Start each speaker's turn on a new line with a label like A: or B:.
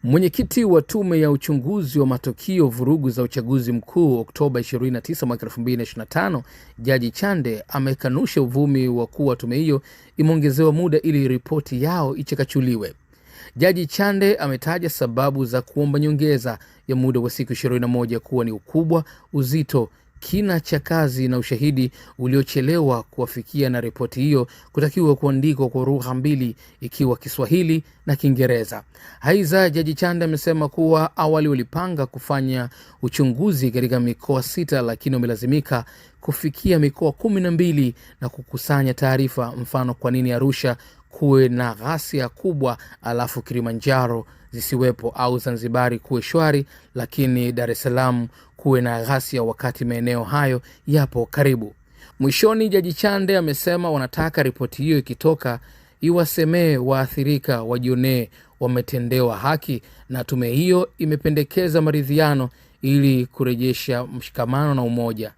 A: Mwenyekiti wa tume ya uchunguzi wa matukio vurugu za uchaguzi mkuu Oktoba 29 mwaka 2025, Jaji Chande amekanusha uvumi wa kuwa tume hiyo imeongezewa muda ili ripoti yao ichakachuliwe. Jaji Chande ametaja sababu za kuomba nyongeza ya muda wa siku 21 kuwa ni ukubwa, uzito, kina cha kazi na ushahidi uliochelewa kuwafikia, na ripoti hiyo kutakiwa kuandikwa kwa lugha mbili, ikiwa Kiswahili na Kiingereza. Aidha, Jaji Chande amesema kuwa awali walipanga kufanya uchunguzi katika mikoa 6, lakini wamelazimika kufikia mikoa 12 na kukusanya taarifa. Mfano, kwa nini Arusha kuwe na ghasia kubwa alafu Kilimanjaro zisiwepo, au Zanzibari kuwe shwari lakini Dar es Salaam kuwe na ghasia wakati maeneo hayo yapo karibu. Mwishoni, Jaji Chande amesema wanataka ripoti hiyo ikitoka iwasemee waathirika, wajionee wametendewa haki, na tume hiyo imependekeza maridhiano ili kurejesha mshikamano na umoja.